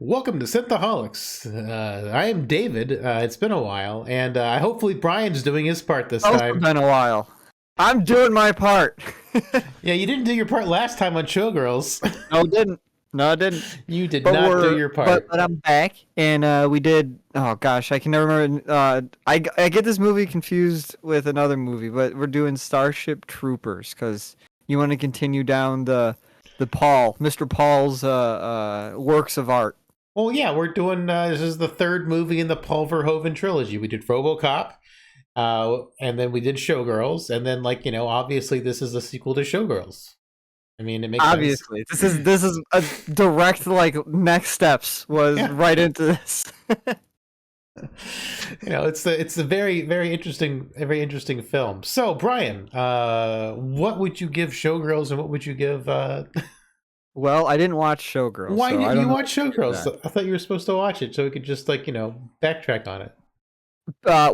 Welcome to Synthaholics. I am David. It's been a while, and hopefully Brian's doing his part this Also time. been a while. I'm doing my part. Yeah, you didn't do your part last time on Showgirls. No, I didn't. No, I didn't. You did But not do your part. but I'm back, and we did. Oh gosh, I can never remember. I get this movie confused with another movie, but we're doing Starship Troopers because you want to continue down Mr. Paul's works of art. Well, yeah, we're doing. This is the third movie in the Paul Verhoeven trilogy. We did RoboCop, and then we did Showgirls, and then obviously this is a sequel to Showgirls. I mean, it makes Obviously, sense. this is a direct next steps was right into this. It's a very interesting film. So Brian, what would you give Showgirls, and what would you give? Well, I didn't watch Showgirls. Why so didn't you watch Showgirls? I thought you were supposed to watch it so we could just backtrack on it.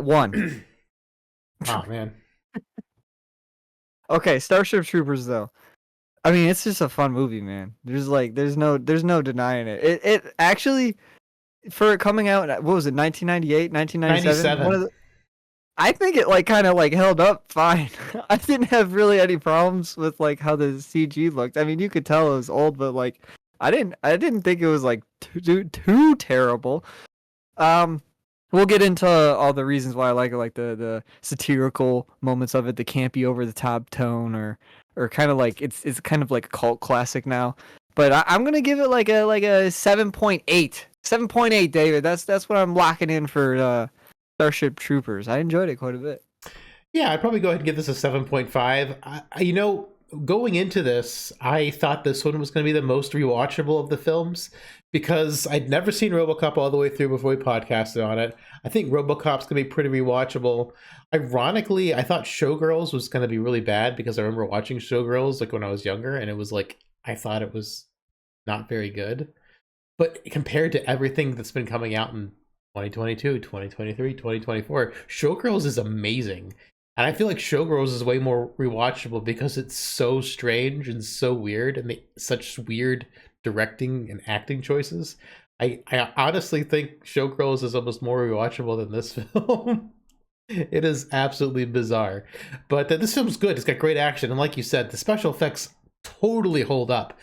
One. Oh man. Okay, Starship Troopers though. I mean, it's just a fun movie, man. There's no denying it. It actually, for it coming out, what was it, 1998, 1997? I think it kind of held up fine. I didn't have really any problems with how the CG looked. I mean, you could tell it was old, but I didn't think it was too terrible. We'll get into all the reasons why I like it, like the satirical moments of it, the campy over the top tone, or kind of it's kind of like a cult classic now. But I'm gonna give it like a 7.8. 7.8, David. That's what I'm locking in for Starship Troopers. I enjoyed it quite a bit. Yeah, I'd probably go ahead and give this a 7.5. Going into this, I thought this one was going to be the most rewatchable of the films because I'd never seen RoboCop all the way through before we podcasted on it. I think RoboCop's going to be pretty rewatchable. Ironically, I thought Showgirls was going to be really bad because I remember watching Showgirls when I was younger, and it was I thought it was not very good. But compared to everything that's been coming out in 2022, 2023, 2024, Showgirls is amazing. And I feel like Showgirls is way more rewatchable because it's so strange and so weird, and such weird directing and acting choices. I honestly think Showgirls is almost more rewatchable than this film. It is absolutely bizarre. But this film's good. It's got great action. And like you said, the special effects totally hold up.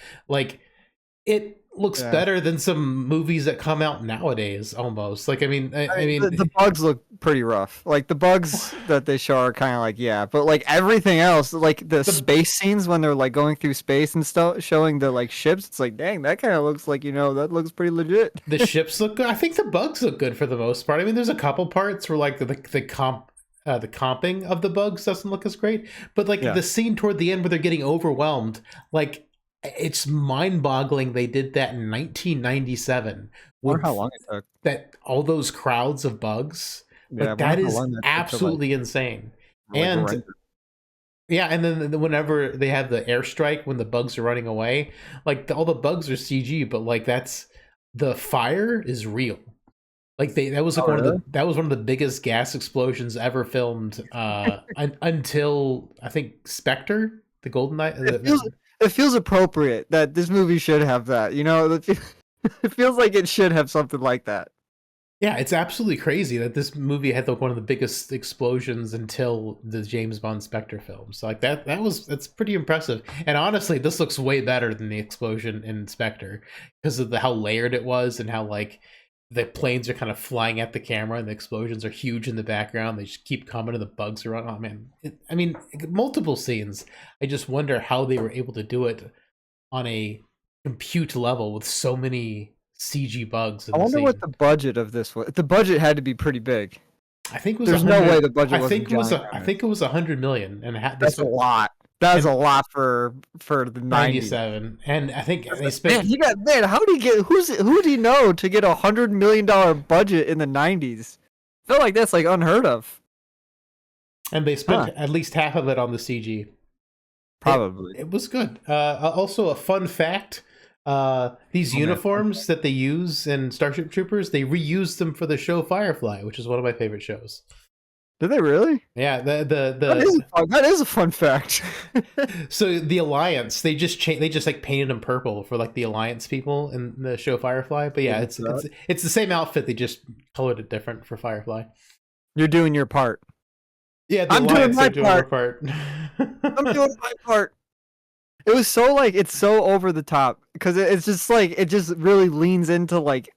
It looks better than some movies that come out nowadays almost. I mean the bugs look pretty rough. The bugs that they show are kind of but everything else, the space scenes when they're going through space and stuff, showing the ships, it's dang, that kind of looks that looks pretty legit. The ships look good. I think the bugs look good for the most part. I mean, there's a couple parts where the comping of the bugs doesn't look as great, but the scene toward the end where they're getting overwhelmed, it's mind-boggling they did that in 1997. Wonder how long it took. That all those crowds of bugs. That is absolutely insane. And yeah, and then whenever they have the airstrike when the bugs are running away, all the bugs are CG, but that's the fire is real. That was one of the biggest gas explosions ever filmed until I think Spectre, the Golden Knight. It feels appropriate that this movie should have that. It feels like it should have something like that. Yeah, it's absolutely crazy that this movie had one of the biggest explosions until the James Bond Spectre films. So that's pretty impressive. And honestly, this looks way better than the explosion in Spectre because of how layered it was and how the planes are kind of flying at the camera and the explosions are huge in the background. They just keep coming and the bugs are on. Oh man, multiple scenes. I just wonder how they were able to do it on a compute level with so many CG bugs. I wonder what the budget of this was. The budget had to be pretty big. I think it was. There's no way the budget. I think it was. I think it was $100 million, and that's a lot. That's a lot for the 97, and I think they spent. How do you get? Who do you know to get $100 million budget in the 90s? I feel like that's unheard of. And they spent at least half of it on the CG. Probably. It was good. Also, a fun fact: these uniforms that they use in Starship Troopers, they reused them for the show Firefly, which is one of my favorite shows. Did they really? Yeah, That is a fun fact. so the Alliance, they just like painted them purple for like the Alliance people in the show Firefly. But yeah, it's the same outfit. They just colored it different for Firefly. You're doing your part. Yeah, the I'm Alliance doing my are doing their part. I'm doing my part. It was so like it's so over the top because it's just like it just really leans into like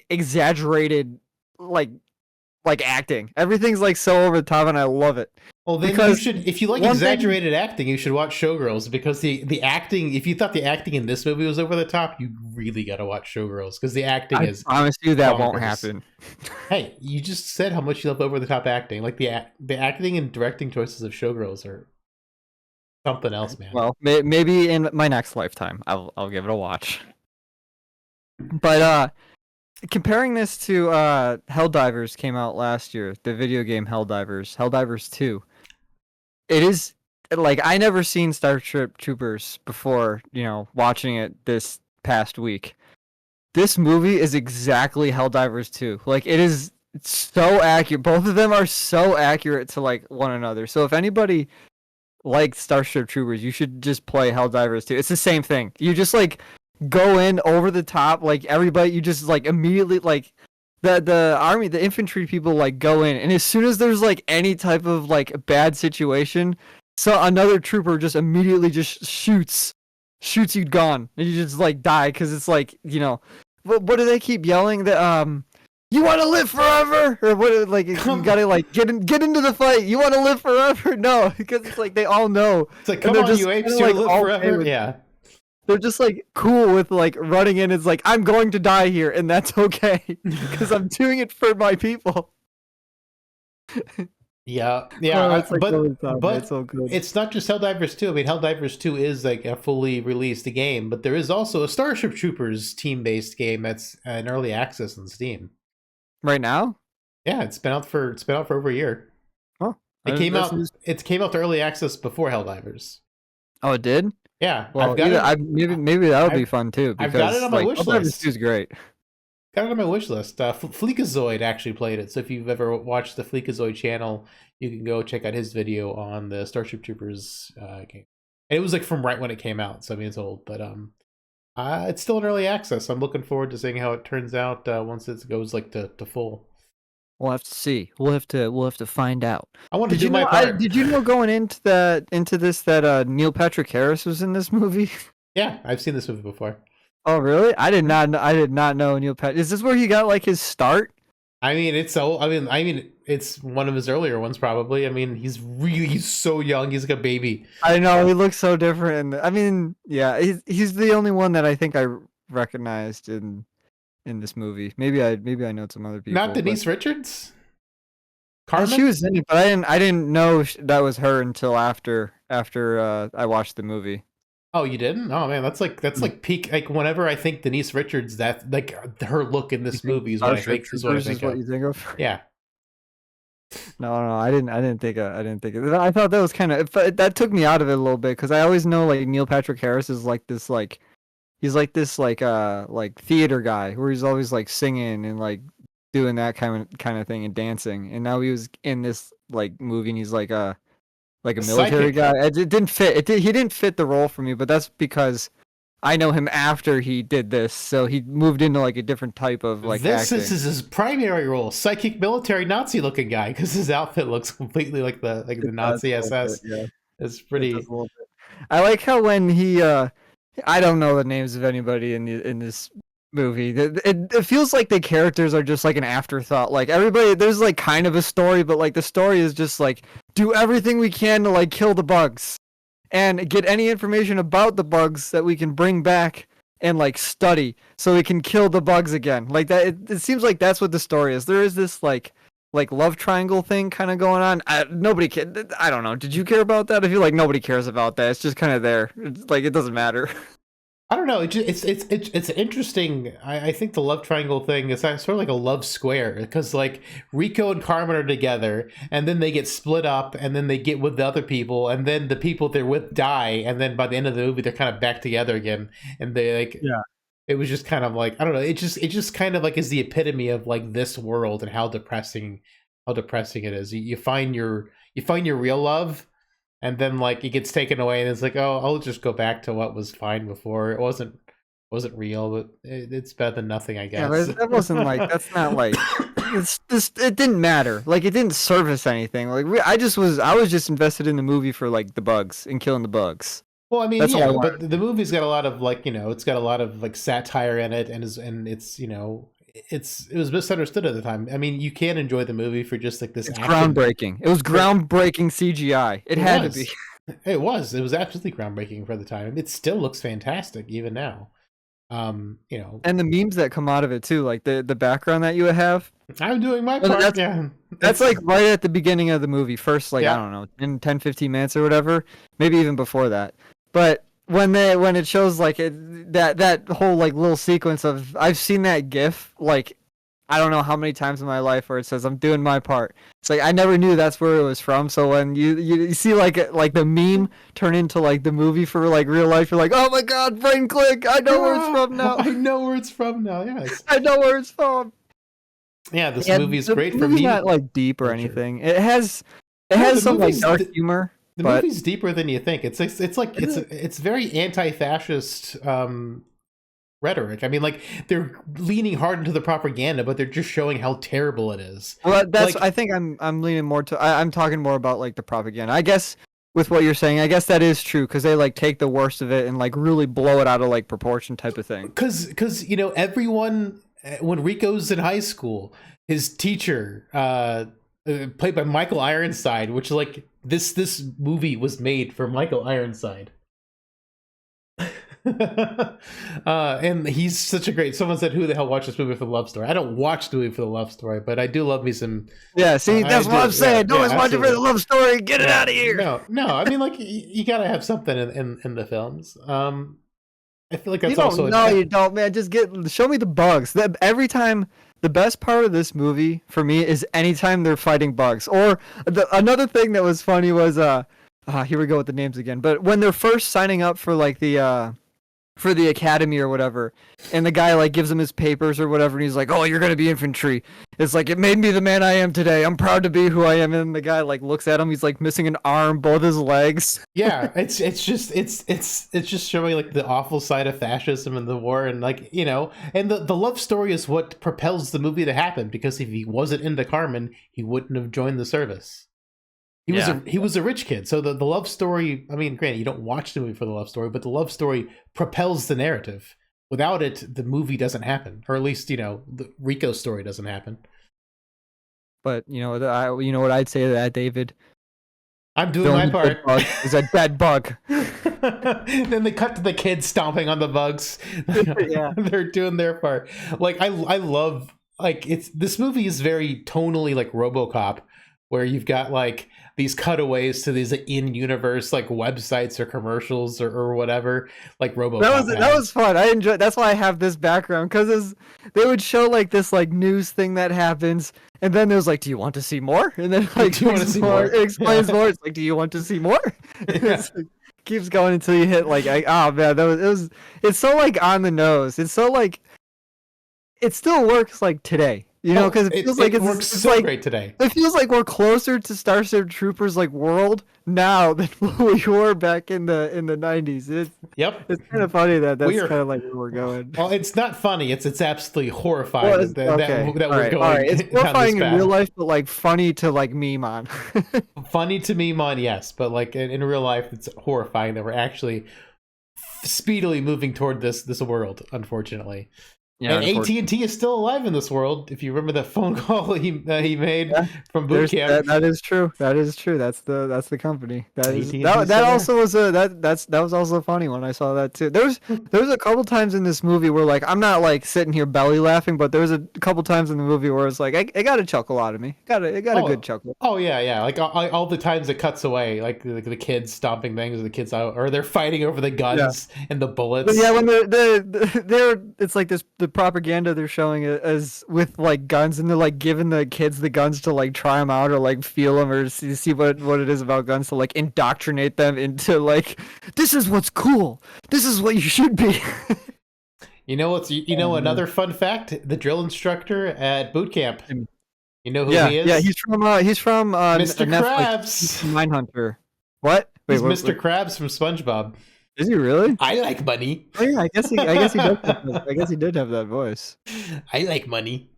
exaggerated like acting. Everything's like so over the top, and I love it. Well, then you should, if you like exaggerated acting, you should watch Showgirls, because the acting. If you thought the acting in this movie was over the top, you really got to watch Showgirls, because the acting is. I promise you that bonkers. won't happen. Hey, you just said how much you love over the top acting. Like the acting and directing choices of Showgirls are something else, man. Well, maybe in my next lifetime, I'll give it a watch. But comparing this to Helldivers came out last year, the video game Helldivers 2. It is like I never seen Starship Troopers before, watching it this past week. This movie is exactly Helldivers 2. Like it is so accurate. Both of them are so accurate to like one another. So if anybody likes Starship Troopers, you should just play Helldivers 2. It's the same thing. You just like go in over the top, like everybody. You just like immediately like the army, the infantry people like go in, and as soon as there's like any type of like bad situation, so another trooper just immediately just shoots you gone, and you just like die because it's like what do they keep yelling that you want to live forever, or what? Like you gotta like get into the fight. You want to live forever? No, because it's like they all know. It's like, come on, you apes, you live forever. Yeah. They're just like cool with like running in. It's like I'm going to die here, and that's okay because I'm doing it for my people. Yeah, but it's so good. It's not just Helldivers 2. I mean, Helldivers 2 is like a fully released game, but there is also a Starship Troopers team-based game that's in early access on Steam right now. Yeah, it's been out for over a year. Oh, it came out to early access before Helldivers. Oh, it did. Yeah, well, I've got maybe that would be fun too. Because, I've got it on my wish list. It's great. Got it on my wish list. Fleekazoid actually played it, so if you've ever watched the Fleekazoid channel, you can go check out his video on the Starship Troopers game. And it was like from right when it came out, so I mean it's old, but it's still in early access. I'm looking forward to seeing how it turns out once it goes like to full. We'll have to see. We'll have to find out. I want to do my part. Did you know going into this that Neil Patrick Harris was in this movie? Yeah, I've seen this movie before. Oh really? I did not know Neil Patrick. Is this where he got like his start? I mean, it's it's one of his earlier ones probably. I mean, he's so young. He's like a baby. I know, he looks so different. I mean, yeah, he's the only one that I think I recognized in this movie. Maybe I know some other people. Not Denise Richards? Carmen? She was in it, but I didn't know that was her until after I watched the movie. Oh, you didn't? Oh man, that's like peak. Like whenever I think Denise Richards, that like her look in this movie is what I think. Is what you think of? Yeah. No, I didn't think it. I thought that was kind of that took me out of it a little bit because I always know like Neil Patrick Harris is like this like he's like this like theater guy where he's always like singing and like doing that kind of thing and dancing, and now he was in this like movie and he's like a military guy. It didn't fit. He didn't fit the role for me, but that's because I know him after he did this, so he moved into like a different type of like this acting. is his primary role, psychic military Nazi looking guy, because his outfit looks completely like the Nazi SS. Yeah. It's pretty. I like how when he I don't know the names of anybody in this movie. It feels like the characters are just like an afterthought. Like everybody, there's like kind of a story, but like the story is just like do everything we can to like kill the bugs and get any information about the bugs that we can bring back and like study so we can kill the bugs again. Like that, it seems like that's what the story is. There is this like love triangle thing kind of going on. Nobody can. I don't know. Did you care about that? I feel like nobody cares about that. It's just kind of there. It's like it doesn't matter. I don't know. It's interesting. I think the love triangle thing is sort of like a love square, because like Rico and Carmen are together, and then they get split up, and then they get with the other people, and then the people they're with die, and then by the end of the movie they're kind of back together again, and they like It was just kind of like I don't know. It just kind of like is the epitome of like this world and how depressing how depressing it is. You find your real love, and then like it gets taken away, and it's like, oh, I'll just go back to what was fine before. It wasn't real, but it's better than nothing, I Yeah, guess. but that wasn't like that's not like it's just it didn't matter. Like it didn't service anything. Like I was just invested in the movie for like the bugs and killing the bugs. Well, I mean, That's all I yeah, wanted. but the movie's got a lot of like, it's got a lot of like satire in it, and it's it was misunderstood at the time. I mean, you can enjoy the movie for just like this It's action. groundbreaking. It was groundbreaking CGI. It It had to be. was, it was absolutely groundbreaking for the time. It still looks fantastic even now. You know, And the memes that come out of it too, like the background that you would have. I'm doing my Well, part. Yeah, That's like right at the beginning of the movie. First, like I yeah. don't know, in 10, 15 minutes or whatever, maybe even before that. But when it shows like that whole like little sequence of I've seen that GIF like I don't know how many times in my life where it says I'm doing my part. It's like I never knew that's where it was from. So when you see like the meme turn into like the movie for like real life, you're like, oh my god, brain click! I know where it's from now. I know where it's from now. Yes. I know where it's from. Yeah, this Yeah, movie is the great for movie's meme not like deep or culture. anything. It No, has some like dark humor, the but movie's deeper than you think. It's very anti-fascist rhetoric. I mean, like they're leaning hard into the propaganda, but they're just showing how terrible it is. well, that's Like, I think I'm leaning more to I'm talking more about like the propaganda. I guess with what you're saying, I guess that is true because they like take the worst of it and like really blow it out of like proportion type of thing. because everyone when Rico's in high school, his teacher, played by Michael Ironside, which like this movie was made for Michael Ironside. And he's such a great. Someone said, "Who the hell watched this movie for the love story?" I don't watch the movie for the love story, but I do love me some. Yeah, see, that's what I'm saying. Don't always watch it for the love story. Get it out of here. No. I mean, like you gotta have something in the films. I feel like that's You don't also know, you don't, man. Just show me the bugs. That every time, the best part of this movie for me is anytime they're fighting bugs. Or another thing that was funny was here we go with the names again. But when they're first signing up for like the for the academy or whatever, and the guy like gives him his papers or whatever, and he's like, "Oh, you're gonna be infantry." It's like it made me the man I am today. I'm proud to be who I am. And the guy like looks at him. He's like missing an arm, both his legs. Yeah, it's just showing like the awful side of fascism and the war, and like and the love story is what propels the movie to happen, because if he wasn't into Carmen, he wouldn't have joined the service. He was a rich kid, so the love story. I mean, granted, you don't watch the movie for the love story, but the love story propels the narrative. Without it, the movie doesn't happen, or at least the Rico story doesn't happen. But you know what I'd say to that, David. I'm doing my part. Is a dead bug. Then they cut to the kids stomping on the bugs. Yeah, They're doing their part. Like I love like this movie is very tonally like RoboCop, where you've got like these cutaways to these in-universe like websites or commercials or whatever, like RoboCop. That was fun. I enjoyed. That's why I have this background because they would show like this like news thing that happens, and then there's like, "Do you want to see more?" And then like, Do you want to see more? It explains more. It's like, "Do you want to see more?" Yeah. Like, keeps going until you hit like, oh man, it's so like on the nose. It's so like it still works like today. Because it feels like it works it's so like, great today. It feels like we're closer to Starship Troopers like world now than we were back in the 90s. Yep. It's kind of funny that's kind of like where we're going. Well, it's not funny. It's absolutely horrifying that we're going. All right. It's horrifying in real life, but like funny to like meme on. Funny to meme on, yes, but like in real life, it's horrifying that we're actually speedily moving toward this world. Unfortunately. Yeah, and AT&T is still alive in this world. If you remember that phone call he made from boot camp, that is true. That is true. That's the company. That also was that was also a funny one. I saw that too. There was a couple times in this movie where like I'm not like sitting here belly laughing, but there was a couple times in the movie where it's like it got a chuckle out of me. It got a good chuckle. Oh yeah. Like all the times it cuts away, like the kids stomping things, or the kids out, or they're fighting over the guns and the bullets. But yeah, when they're it's like the propaganda they're showing it as with like guns, and they're like giving the kids the guns to like try them out or like feel them or see what it is about guns, to like indoctrinate them into like, this is what's cool, this is what you should be. Another fun fact: the drill instructor at boot camp You know who Yeah, he yeah, is? he's from Mr. Netflix. He's Krabs. from Mindhunter. What? Wait, He's Mr. what? Krabs from SpongeBob. Is he really? I like money. Oh yeah, I guess he does have that, I guess he did have that voice. I like money.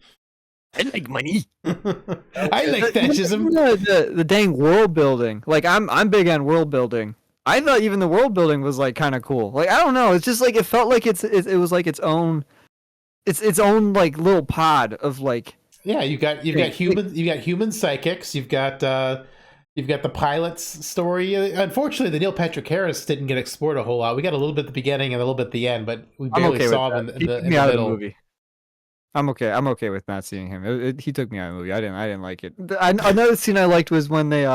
I like money. I like Even fascism. the dang world building. Like I'm big on world building. I thought even the world building was like kind of cool. Like I don't know, it's just like it felt like it was like its own like little pod of like Yeah, you've got human psychics. You've got the pilot's story. Unfortunately, the Neil Patrick Harris didn't get explored a whole lot. We got a little bit at the beginning and a little bit at the end, but we I'm barely okay with saw him that. in He the took in me the out of the middle. movie. I'm okay. I'm okay with not seeing him. He took me out of the movie. I didn't like it. Another scene I liked was when they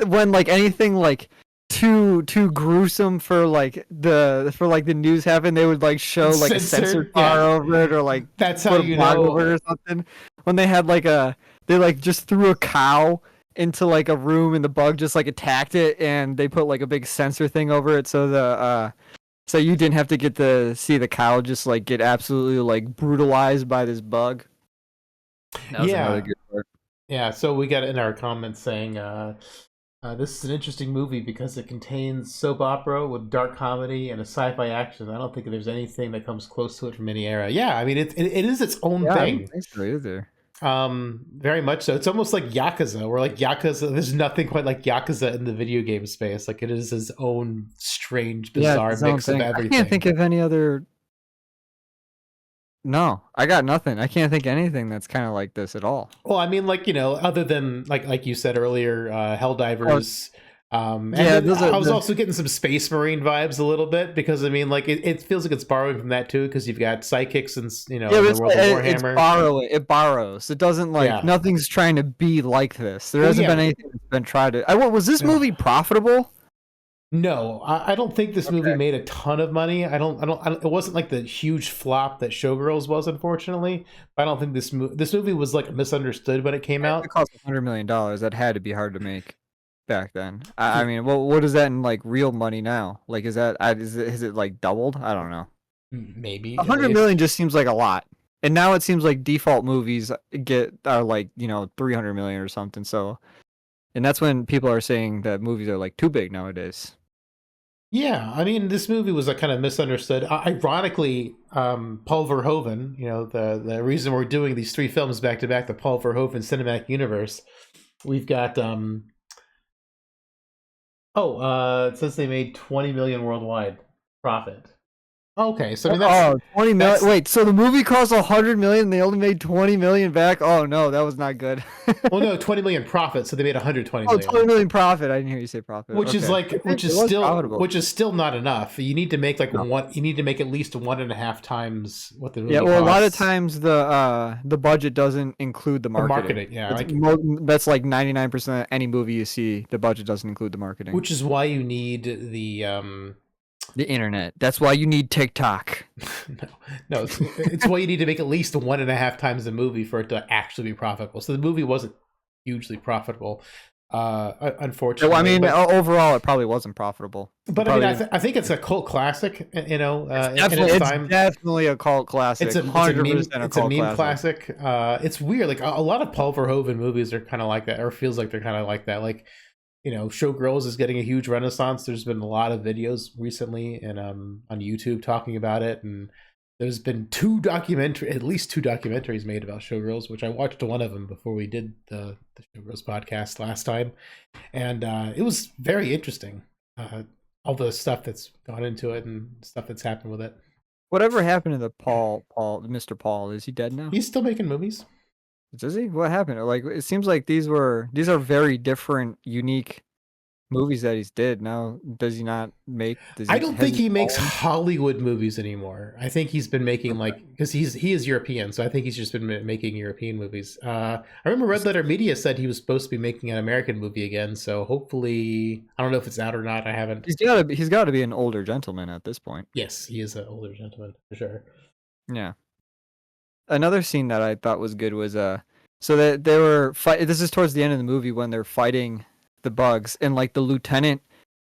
when like anything like too gruesome for like the news happened, they would like show like a censored Censored, bar yeah. over it or like That's how put a you blog over it know. or something. When they had like they like just threw a cow into like a room and the bug just like attacked it and they put like a big censor thing over it so so you didn't have to get to see the cow just like get absolutely like brutalized by this bug. That was another Yeah, good part. yeah. So we got in our comments saying, "This is an interesting movie because it contains soap opera with dark comedy and a sci-fi action. I don't think there's anything that comes close to it from any era." Yeah, I mean it is its own Yeah, I don't thing. think so either. Very much so. It's almost like Yakuza, where like Yakuza, there's nothing quite like Yakuza in the video game space. Like it is his own strange, Yeah, it's bizarre its own mix of thing. I can't everything. think of any other. No, I got nothing. I can't think of anything that's kind of like this at all. Well, I mean, like other than like you said earlier, Or Helldivers, and yeah, then those are I was the also getting some Space Marine vibes a little bit because I mean, like it feels like it's borrowing from that too because you've got psychics and yeah, in but the world of it's Warhammer. borrowing. It borrows. It doesn't like Yeah. nothing's trying to be like this. There Well, hasn't been yeah. anything that's been tried to. What was this No. movie profitable? No, I don't think this movie Okay, made a ton of money. I don't. It wasn't like the huge flop that Showgirls was, unfortunately. But I don't think this movie was like misunderstood when it came if it out. cost $100 million, that had to be hard to make back then. I Yeah, mean, what is that in like real money now? Like, is it like doubled? I don't know. maybe 100 million just seems like a lot, and now it seems like default movies are like 300 million or something. So, and that's when people are saying that movies are like too big nowadays. yeah. I mean, this movie was like kind of misunderstood. Ironically, Paul Verhoeven, the reason we're doing these three films back to back, the Paul Verhoeven cinematic universe. We've got it says they made 20 million worldwide profit. Okay, so I mean Oh, 20 million. that's Wait, so the movie cost 100 million, they only made 20 million back? Oh no, that was not good. well, no, 20 million profit, so they made 120 Oh, million. 20 million profit. I didn't hear you say profit. Which is Okay. like It was profitable. which is still not enough. You need to make like No. you need to make at least 1.5 times what the Yeah, movie well, a lot of costs. times the budget doesn't include the The marketing. marketing, yeah, It's like that's like 99% of any movie you see, the budget doesn't include the marketing. which is why you need the The internet. That's why you need TikTok. no, it's why you need to make at least 1.5 times the movie for it to actually be profitable. So the movie wasn't hugely profitable, Well, I unfortunately. mean, But overall, it probably wasn't profitable. but I mean, I think it's a cult classic, in its It's time. definitely a cult classic. It's a 100% a it's a cult meme classic. classic. It's weird. Like a lot of Paul Verhoeven movies are kind of like that, or feels like they're kind of like that. Like Showgirls is getting a huge renaissance. There's been a lot of videos recently and on YouTube talking about it, and there's been at least two documentaries made about Showgirls, which I watched one of them before we did the Showgirls podcast last time, and it was very interesting. All the stuff that's gone into it and stuff that's happened with it. Whatever happened to the Mr. Paul? Is he dead now? He's still making movies. Is he? What happened? Like, it seems like these are very different, unique movies that he's did. Now, does he not make? I don't think he makes fallen? Hollywood movies anymore. I think he's been making because he is European, so I think he's just been making European movies. I remember Red Letter Media said he was supposed to be making an American movie again, so hopefully I don't know if it's out or not. I haven't. He's got to be an older gentleman at this point. Yes, he is an older gentleman for sure. Yeah. Another scene that I thought was good was so that they were fight. This is towards the end of the movie when they're fighting the bugs, and like the lieutenant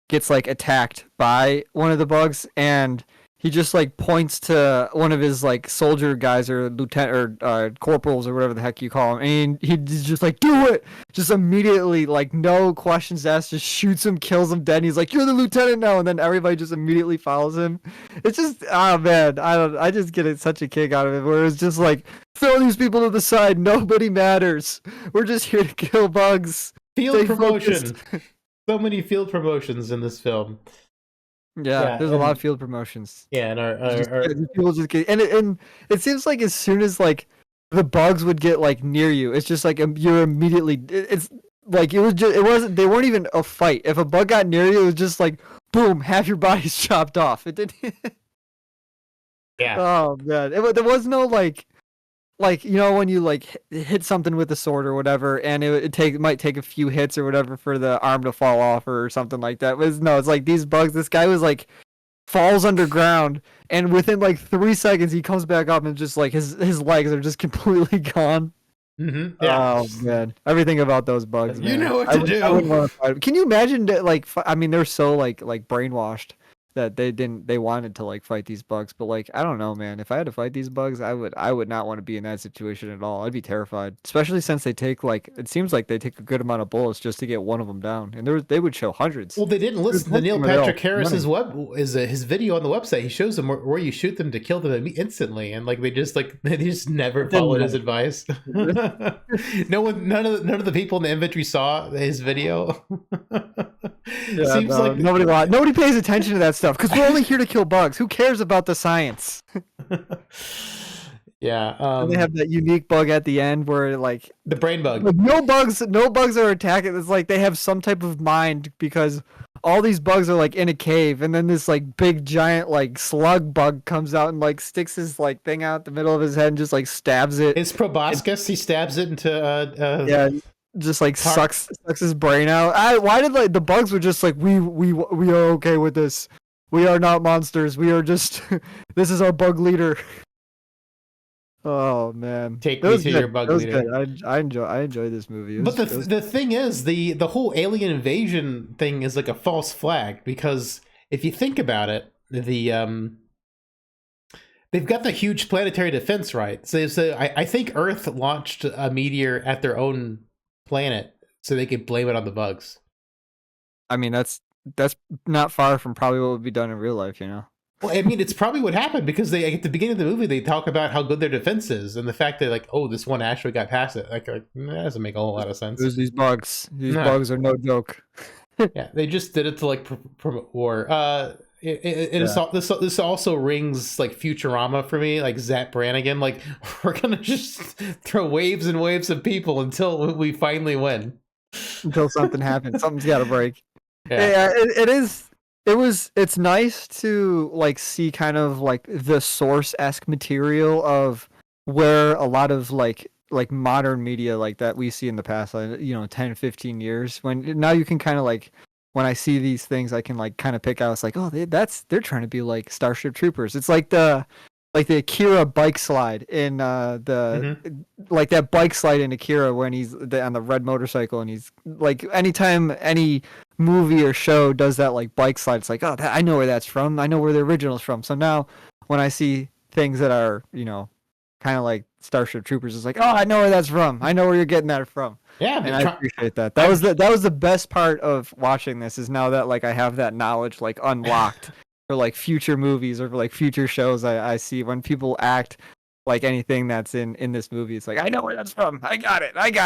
gets like attacked by one of the bugs, and he just like points to one of his like soldier guys or lieutenant or corporals or whatever the heck you call him, and he's just like, do it, just immediately, like no questions asked, just shoots him, kills him dead. And he's like, you're the lieutenant now, and then everybody just immediately follows him. It's just, oh man, I just get such a kick out of it, where it's just like, throw these people to the side, nobody matters, we're just here to kill bugs. Field Stay promotion. focused. So many field promotions in this film. Yeah, there's a lot of field promotions. Yeah, and our People just get, and it seems like as soon as like the bugs would get like near you, it's just like you're immediately. It's like it wasn't. They weren't even a fight. If a bug got near you, it was just like boom, half your body's chopped off. It didn't. yeah. Oh man, there was no like you know when you like hit something with a sword or whatever, and it might take a few hits or whatever for the arm to fall off or something like that. It's like these bugs. This guy was like falls underground, and within like 3 seconds he comes back up, and just like his legs are just completely gone. Mm-hmm. Yeah. Oh man, everything about those bugs. You man. know what to do. I wouldn't want to fight. Can you imagine that? Like, I mean, they're so like brainwashed that they wanted to like fight these bugs, but like I don't know, man. If I had to fight these bugs, I would not want to be in that situation at all. I'd be terrified, especially since they take like it seems like they take a good amount of bullets just to get one of them down, and they would show hundreds. Well, they didn't listen to Neil Patrick Harris's his video on the website. He shows them where you shoot them to kill them instantly, and like they just never followed his advice. None of the people in the inventory saw his video. Yeah, seems like nobody pays attention to that stuff because we're only here to kill bugs. Who cares about the science? Yeah, and they have that unique bug at the end where like the brain bug. Like, no bugs are attacking. It's like they have some type of mind because all these bugs are like in a cave, and then this like big giant like slug bug comes out and like sticks his like thing out the middle of his head and just like stabs it. It's proboscis. He stabs it into yeah. Just like sucks his brain out. Why did like the bugs were just like we are okay with this. We are not monsters. We are just this is our bug leader. Oh man, take me to your bug leader. I enjoy this movie. But the thing is, the whole alien invasion thing is like a false flag, because if you think about it, they've got the huge planetary defense, right? So I think Earth launched a meteor at their own planet so they could blame it on the bugs. I mean, that's not far from probably what would be done in real life, you know. Well, I mean, it's probably what happened, because they at the beginning of the movie they talk about how good their defense is, and the fact that like, oh, this one actually got past it, like that doesn't make a whole lot of sense. There's these bugs. These bugs are no joke. Yeah, they just did it to like promote war. This also rings like Futurama for me, like Zap Brannigan. Like, we're gonna just throw waves and waves of people until we finally win. Until something happens, something's got to break. Yeah, it's nice to like see kind of like the source-esque material of where a lot of like modern media like that we see in the past, like, 10, 15 years, when now you can kind of like, when I see these things, I can like kind of pick out, it's like, oh, they're trying to be like Starship Troopers. It's like the Akira bike slide in like that bike slide in Akira when he's on the red motorcycle, and he's like, anytime any movie or show does that like bike slide, it's like, oh, I know where that's from. I know where the original's from. So now when I see things that are, kind of like Starship Troopers, it's like, oh, I know where that's from. I know where you're getting that from. Yeah, and I appreciate that. That was the best part of watching this, is now that like I have that knowledge like unlocked for like future movies or for like future shows I see when people act like anything that's in this movie. It's like, I know where that's from. I got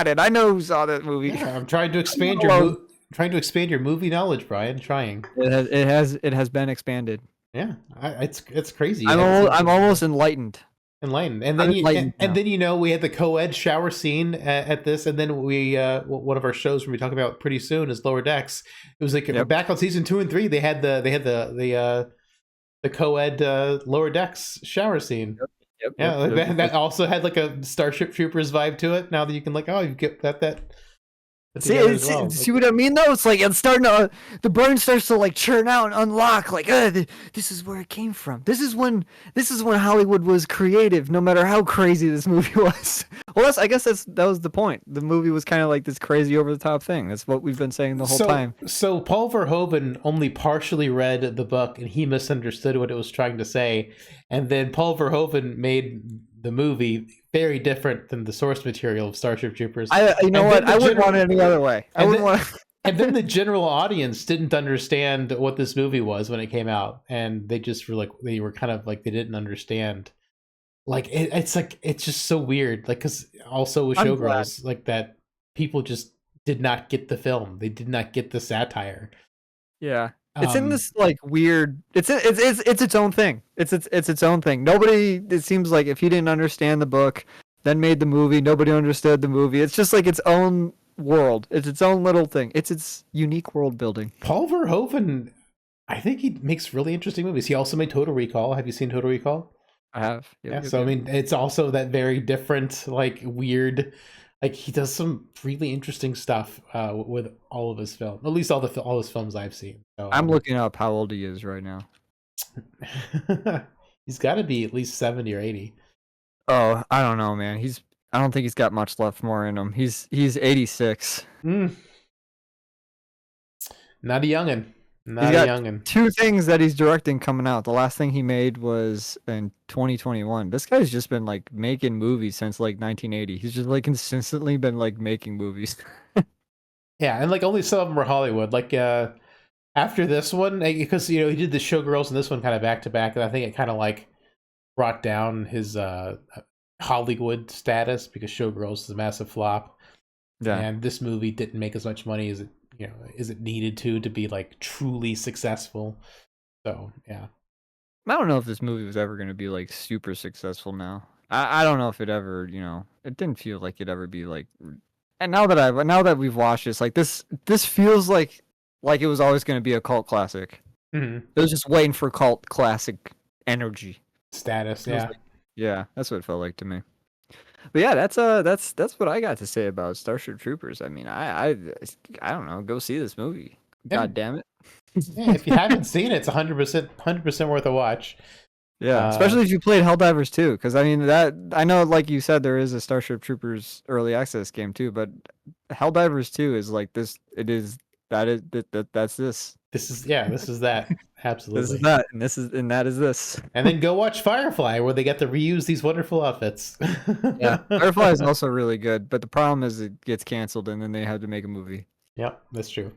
it. I know who saw that movie. Yeah, I'm trying to expand your movie knowledge, Brian. Trying. It has been expanded. Yeah, it's crazy. I'm almost enlightened. And then we had the co-ed shower scene at this, and then we one of our shows where we talk about pretty soon is Lower Decks. It was like back on season 2 and 3, they had the co-ed Lower Decks shower scene. That also had like a Starship Troopers vibe to it. Now that you can like, oh, you get that put See, together as well. see what I mean though? It's like it's starting to the brain starts to like churn out and unlock. Like, this is where it came from. This is when Hollywood was creative. No matter how crazy this movie was. Well, I guess that was the point. The movie was kind of like this crazy over the top thing. That's what we've been saying the whole time. So Paul Verhoeven only partially read the book and he misunderstood what it was trying to say, and then Paul Verhoeven made the movie very different than the source material of Starship Troopers. You know what? I wouldn't want it any other way. I wouldn't want. And then the general audience didn't understand what this movie was when it came out, and they just were like, they were kind of like they didn't understand. Like it's just so weird. Like because also with Showgirls, like that people just did not get the film. They did not get the satire. Yeah. It's in this like weird. It's its own thing. It's its own thing. Nobody. It seems like if he didn't understand the book, then made the movie, nobody understood the movie. It's just like its own world. It's its own little thing. It's its unique world building. Paul Verhoeven, I think he makes really interesting movies. He also made Total Recall. Have you seen Total Recall? I have. Yeah. So I mean, it's also that very different, like weird. Like he does some really interesting stuff with all of his film. At least all his films I've seen. So, I'm looking up how old he is right now. He's got to be at least 70 or 80. Oh, I don't know, man. I don't think he's got much left more in him. He's 86. Not a youngin. He's got 2 things that he's directing coming out. The last thing he made was in 2021. This guy's just been like making movies since like 1980. He's just like consistently been like making movies. Yeah, and like only some of them were Hollywood. Like after this one, because he did the Showgirls and this one kind of back to back, and I think it kind of like brought down his Hollywood status because Showgirls is a massive flop. Yeah, and this movie didn't make as much money as it needed to be like truly successful. So yeah, I don't know if this movie was ever going to be like super successful. Now I don't know if it ever, it didn't feel like it'd ever be like. And now that we've watched this, like this feels like it was always going to be a cult classic. Mm-hmm. It was just waiting for cult classic energy status. Yeah, yeah, that's what it felt like to me. But yeah, that's what I got to say about Starship Troopers. I mean, I don't know. Go see this movie. Yeah. God damn it! Yeah, if you haven't seen it, it's 100% worth a watch. Yeah, especially if you played Helldivers 2, because I mean I know, like you said, there is a Starship Troopers early access game too, but Helldivers 2 is like this. It is that's this. This is that. Absolutely. This is that, and that is this. And then go watch Firefly, where they get to reuse these wonderful outfits. Yeah, Firefly is also really good, but the problem is it gets canceled, and then they had to make a movie. Yep, that's true.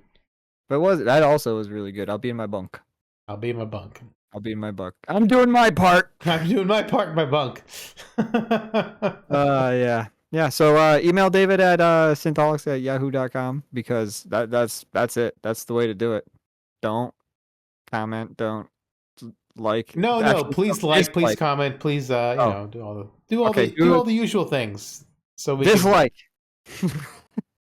But that also was really good. I'll be in my bunk. I'll be in my bunk. I'm doing my part. I'm doing my part in my bunk. Yeah. Yeah, so email David at synthaholics@yahoo.com because that's it. That's the way to do it. Don't comment, don't like. No, please like, please comment, please do all the usual things. So we dislike. So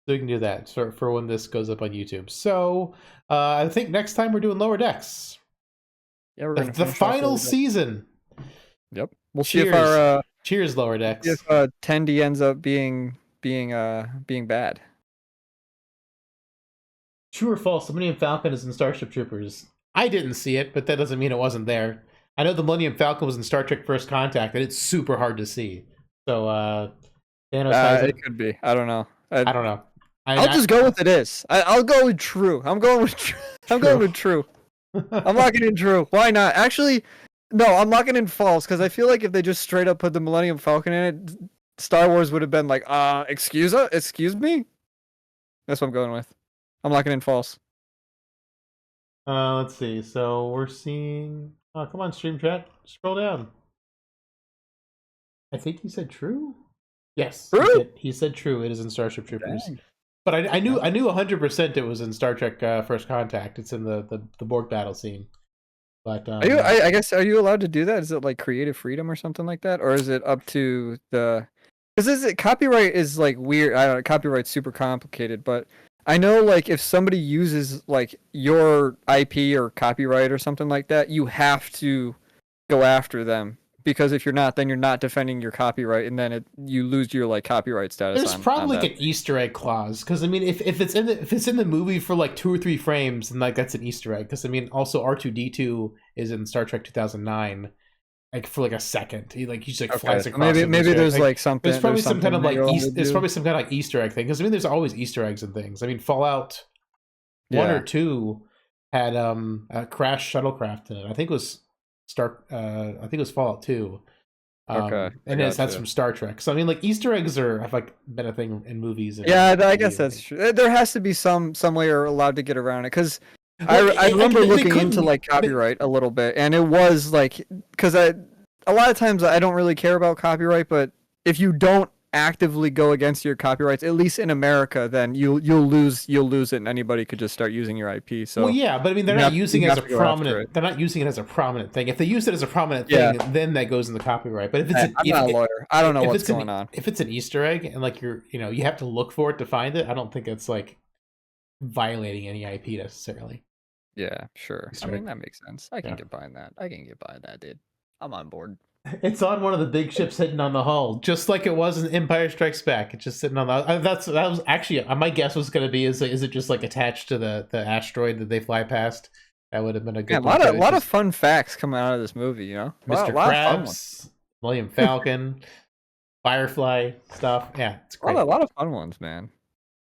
we can do that for when this goes up on YouTube. So I think next time we're doing Lower Decks. Yeah, we're the final season. Yep. We'll see if our cheers, Lower Decks. If Tendi ends up being bad. True or false? The Millennium Falcon is in Starship Troopers. I didn't see it, but that doesn't mean it wasn't there. I know the Millennium Falcon was in Star Trek First Contact, and it's super hard to see. So, it could be. I don't know. I don't know. I'll just go with it is. I'll go with true. I'm going with true. I'm going with true. I'm locking in true. Why not? Actually, no, I'm locking in false because I feel like if they just straight up put the Millennium Falcon in it, Star Wars would have been like, excuse me? That's what I'm going with. I'm locking in false. Let's see. So we're seeing... Oh, come on, stream chat. Scroll down. I think he said true? Yes. True? He said true. It is in Starship Troopers. Dang. But I knew 100% it was in Star Trek First Contact. It's in the Borg battle scene. But I guess, are you allowed to do that? Is it like creative freedom or something like that, or is it up to the? Because copyright is like weird. I don't know. Copyright's super complicated, but I know like if somebody uses like your IP or copyright or something like that, you have to go after them because if you're not, then you're not defending your copyright, and then you lose your like copyright status. There's probably like an Easter egg clause, because I mean, if it's in the movie for like 2 or 3 frames, then like that's an Easter egg. Because I mean, also R2D2 is in Star Trek 2009, like for like a second. He just like flies across. Maybe there's like something. There's probably some kind of like there's probably some kind of like Easter egg thing. Because I mean, there's always Easter eggs and things. I mean, Fallout 1 or 2 had a crashed shuttlecraft in it. I think it was Fallout 2. And that's from Star Trek. So I mean, like Easter eggs have like been a thing in movies. I guess that's true. There has to be some way you're allowed to get around it, because I remember looking into like copyright a little bit, and it was like, because a lot of times I don't really care about copyright, but if you don't actively go against your copyrights, at least in America, then you'll lose it, and anybody could just start using your IP. So well, yeah, but I mean, they're not using it as a prominent. They're not using it as a prominent thing. If they use it as a prominent thing, then that goes in the copyright. But if it's I'm not a lawyer, I don't know what's going on. If it's an Easter egg and like you have to look for it to find it, I don't think it's like violating any IP necessarily. Yeah, sure. I mean, that makes sense. I can get behind that. Dude. I'm on board. It's on one of the big ships hidden on the hull, just like it was in Empire Strikes Back. It's just sitting on the. That was actually my guess was going to be is it just like attached to the asteroid that they fly past? That would have been a good. Yeah, a lot of fun facts coming out of this movie. You know, Mr. Krabs, William Falcon, Firefly stuff. Yeah, it's great. A lot of fun ones, man.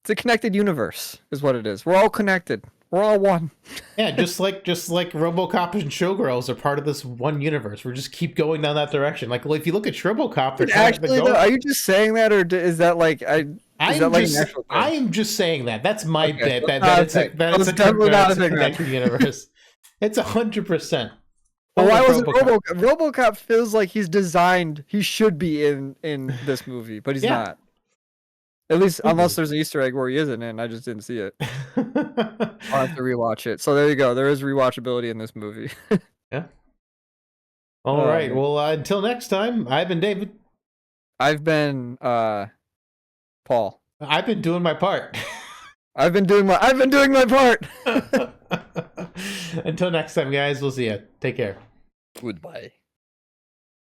It's a connected universe, is what it is. We're all connected. We're all one. Yeah, just like RoboCop and Showgirls are part of this one universe. We just keep going down that direction. Like, well, if you look at RoboCop, they're actually. Are you just saying that, or is that like an actual thing? I am just saying that. That's my bit. That's a connected universe. It's 100%. Well, why wasn't RoboCop? RoboCop feels like he's designed. He should be in this movie, but he's not. At least, unless there's an Easter egg where he isn't, and I just didn't see it. I'll have to rewatch it. So there you go. There is rewatchability in this movie. Yeah. All right. Well, until next time, I've been David. I've been Paul. I've been doing my part. I've been doing my part. Until next time, guys. We'll see you. Take care. Goodbye.